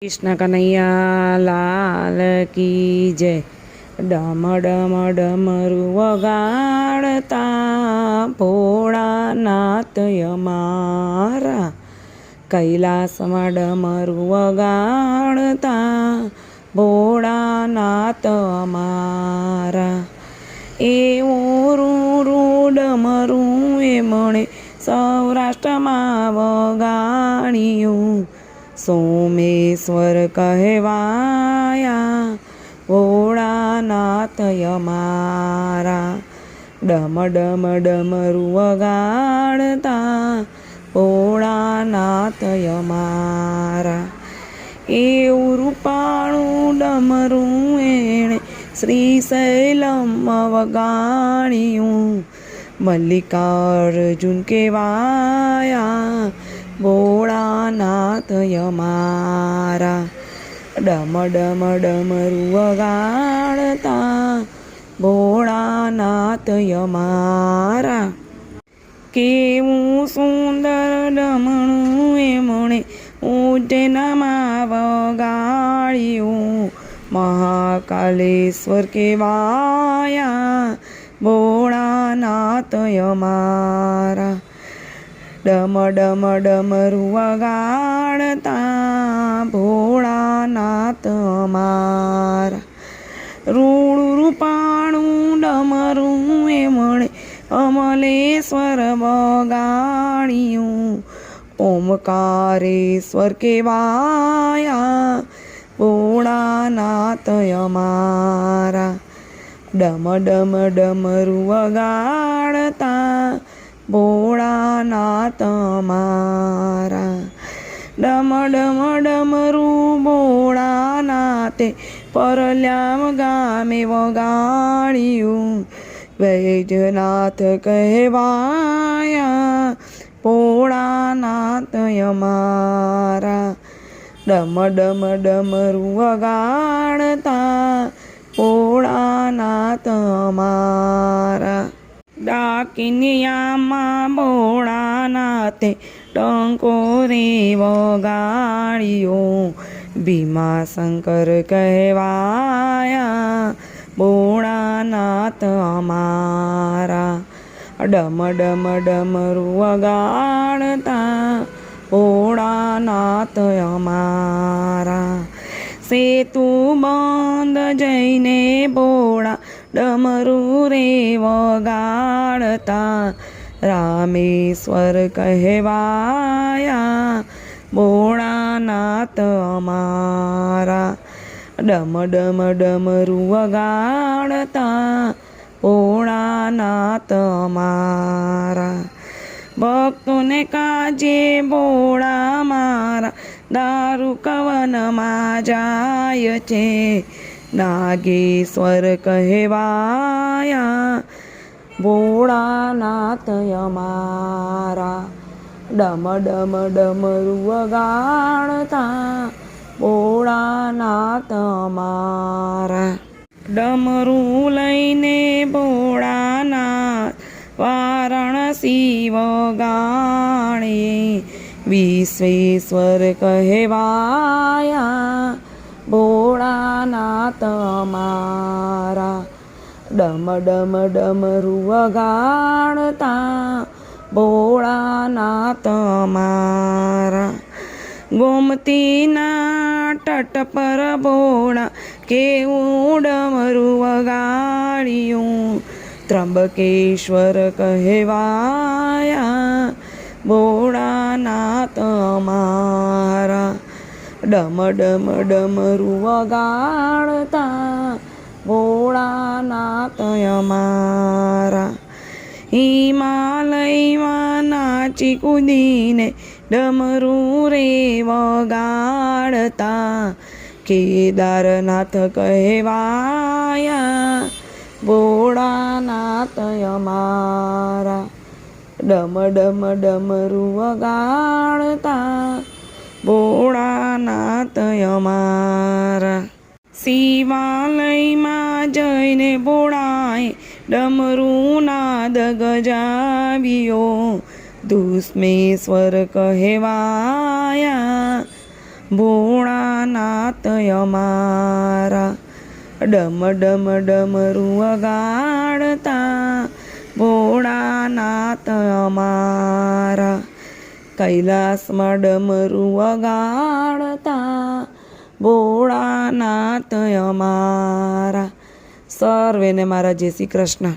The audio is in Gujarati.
कृष्ण कन्हैया लाल की जय। डम डम डमरू वगाड़ता भोળાનાથ અમારા, કૈલાસમાં ડમરું વગાડતા ભોળાનાથ અમારા. એવું રૂડું ડમરું એમણે સૌરાષ્ટ્રમાં વગાડ્યું, સોમેશ્વર કહેવાયા ભોળાનાથ અમારા. ડમ ડમ ડમરું વગાડતા ભોળાનાથ અમારા. એવું રૂપાળું ડમરું એણે શ્રીશૈલમમાં વગાડ્યું, મલ્લિકાર્જુન કહેવાયા ભોળાનાથ અમારા. ડમ ડમ ડમરું વગાડતા ભોળાનાથ અમારા. કેવું સુંદર ડમણું એમણે ઉજ્જૈનમાં વગાડ્યું, મહાકાલેશ્વર કહેવાયા ભોળાનાથ અમારા. ડમ ડમ ડમરું વગાડતા ભોળાનાથ અમારા. રૂડું રૂપાળું ડમરું એમણે અમલેશ્વર વગાડ્યું, ઓમકારેશ્વર કહેવાયા ભોળાનાથ અમારા. ડમ ડમ ડમરું વગાડતા ભોળાનાથ અમારા. ડમ ડમ ડમરું ભોળાનાથે પરલ્યામ ગામે વગાડ્યું, વૈજનાથ કહેવાયા ભોળાનાથ અમારા. ડમ ડમ ડમરું વગાડતા ભોળાનાથ અમારા. ડાકિનિયામાં ભોળાનાથે ટંકોરે વગાડ્યો, ભીમાશંકર કહેવાયા ભોળાનાથ અમારા. ડમ ડમ ડમરું વગાડતા ભોળાનાથ અમારા. સેતુ બંધ જઈને ભોળા ડમરું રે વગાડતા, રામેશ્વર કહેવાયા ભોળાનાથ અમારા. ડમ ડમ ડમરું વગાડતા ભોળાનાથ અમારા. ભક્તોને કાજે ભોળા મારા દારૂ કવનમાં જાય છે, નાગેશ્વર કહેવાયા ભોળાનાથ અમારા. ડમ ડમ ડમરું વગાડતા ભોળાનાથ અમારા. ડમરું લઈને ભોળાનાથ વારાણસી વગાડે, વિશ્વેશ્વર કહેવાયા ભોળાનાથ અમારા. ડમ ડમ ડમરું વગાડતા ભોળાનાથ અમારા. ગોમતીના તટ પર ભોળા કેવું ડમરું વગાડ્યું, ત્રંબકેશ્વર કહેવાયા ભોળાનાથ અમારા. ડમ ડમ ડમરું વગાડતા ભોળાનાથ અમારા. હિમાલયમાં નાચી કૂદીને ડમરું રે વગાડતા, કેદારનાથ કહેવાયા ભોળાનાથ અમારા. ડમ ડમ ડમરું વગાડતા ભોળાનાથ અમારા. શિવાલયમાં જઈને ભોળાએ ડમરું નાદ ગજાવ્યો, દુષ્મેશ્વર કહેવાયા ભોળાનાથ અમારા. ડમ ડમ ડમરું વગાડતા ભોળાનાથ અમારા. કૈલાસમાં ડમરું વગાડતા ભોળાનાથ અમારા. સર્વેને મારા જય શ્રી કૃષ્ણ.